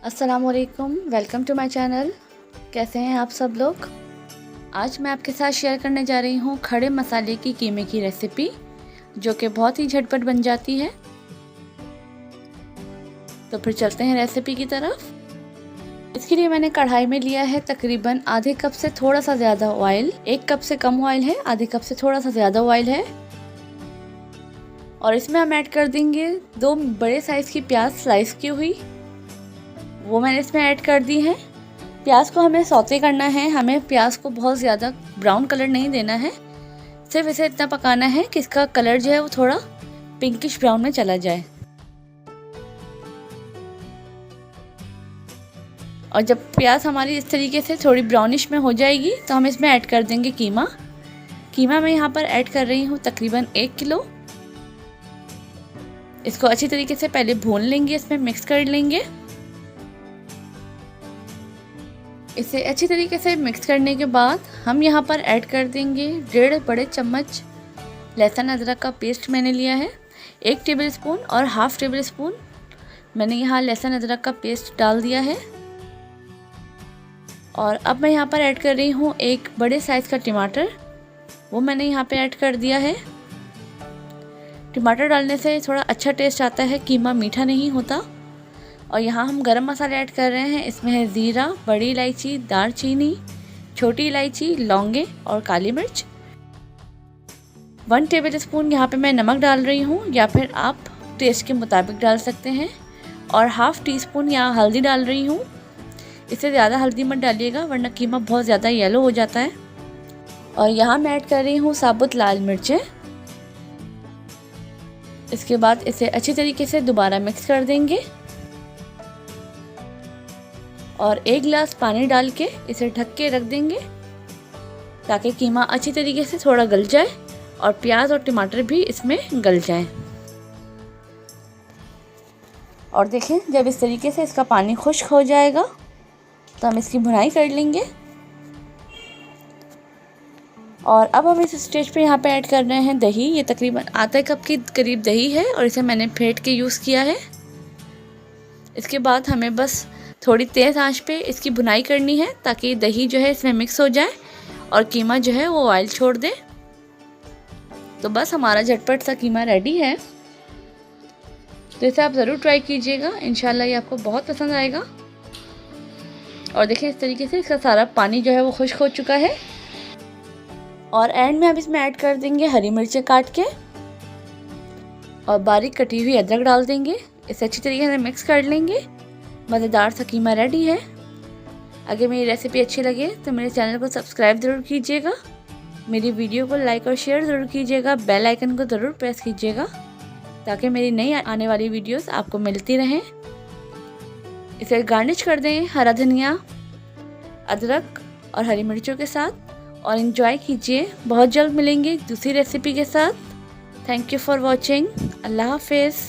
अस्सलामुअलैकुम, welcome to my channel. कैसे हैं आप सब लोग। आज मैं आपके साथ शेयर करने जा रही हूँ खड़े मसाले की कीमे की रेसिपी, जो कि बहुत ही झटपट बन जाती है। तो फिर चलते हैं रेसिपी की तरफ। इसके लिए मैंने कढ़ाई में लिया है तकरीबन आधे कप से थोड़ा सा ज़्यादा ऑयल। 1 कप से कम ऑयल है, आधे कप से थोड़ा सा ज़्यादा ऑयल है। और इसमें हम ऐड कर देंगे 2 बड़े साइज़ की प्याज स्लाइस की हुई, वो मैंने इसमें ऐड कर दी है। प्याज को हमें सौते करना है, हमें प्याज को बहुत ज़्यादा ब्राउन कलर नहीं देना है, सिर्फ इसे इतना पकाना है कि इसका कलर जो है वो थोड़ा पिंकिश ब्राउन में चला जाए। और जब प्याज हमारी इस तरीके से थोड़ी ब्राउनिश में हो जाएगी तो हम इसमें ऐड कर देंगे कीमा। कीमा मैं यहाँ पर ऐड कर रही हूँ तकरीबन 1 किलो। इसको अच्छी तरीके से पहले भून लेंगे, इसमें मिक्स कर लेंगे। इसे अच्छी तरीके से मिक्स करने के बाद हम यहाँ पर ऐड कर देंगे 1.5 बड़े चम्मच लहसुन अदरक का पेस्ट मैंने लिया है। 1 टेबलस्पून और हाफ टेबल स्पून मैंने यहाँ लहसुन अदरक का पेस्ट डाल दिया है। और अब मैं यहाँ पर ऐड कर रही हूँ 1 बड़े साइज़ का टमाटर, वो मैंने यहाँ पे ऐड कर दिया है। टमाटर डालने से थोड़ा अच्छा टेस्ट आता है, कीमा मीठा नहीं होता। और यहाँ हम गरम मसाले ऐड कर रहे हैं। इसमें है ज़ीरा, बड़ी इलायची, दालचीनी, छोटी इलायची, लौंगे और काली मिर्च। 1 टेबलस्पून यहाँ पे मैं नमक डाल रही हूँ, या फिर आप टेस्ट के मुताबिक डाल सकते हैं। और हाफ़ टी स्पून यहाँ हल्दी डाल रही हूँ। इससे ज़्यादा हल्दी मत डालिएगा वरना कीमा बहुत ज़्यादा येलो हो जाता है। और यहाँ मैं ऐड कर रही हूँ साबुत लाल मिर्चें। इसके बाद इसे अच्छी तरीके से दोबारा मिक्स कर देंगे और 1 गिलास पानी डाल के इसे ढक के रख देंगे ताकि कीमा अच्छी तरीके से थोड़ा गल जाए और प्याज और टमाटर भी इसमें गल जाएं। और देखें, जब इस तरीके से इसका पानी खुश्क हो जाएगा तो हम इसकी भुनाई कर लेंगे। और अब हम इस स्टेज पे यहाँ पे ऐड कर रहे हैं दही। ये तकरीबन आधा कप के करीब दही है और इसे मैंने फेंट के यूज़ किया है। इसके बाद हमें बस थोड़ी तेज़ आंच पे इसकी भुनाई करनी है ताकि दही जो है इसमें मिक्स हो जाए और कीमा जो है वो ऑयल छोड़ दे। तो बस हमारा झटपट सा कीमा रेडी है। तो इसे आप ज़रूर ट्राई कीजिएगा, इंशाल्लाह ये आपको बहुत पसंद आएगा। और देखिए इस तरीके से इसका सारा पानी जो है वो खुश्क हो चुका है। और एंड में अब इसमें ऐड कर देंगे हरी मिर्चें काट के और बारीक कटी हुई अदरक डाल देंगे। इसे अच्छी तरीके से मिक्स कर लेंगे। मज़ेदार सा कीमा रेडी है। अगर मेरी रेसिपी अच्छी लगे तो मेरे चैनल को सब्सक्राइब ज़रूर कीजिएगा, मेरी वीडियो को लाइक और शेयर ज़रूर कीजिएगा, बेल आइकन को ज़रूर प्रेस कीजिएगा ताकि मेरी नई आने वाली वीडियोस आपको मिलती रहें। इसे गार्निश कर दें हरा धनिया, अदरक और हरी मिर्चों के साथ और एंजॉय कीजिए। बहुत जल्द मिलेंगे दूसरी रेसिपी के साथ। Thank you for watching. अल्लाह हाफिज़।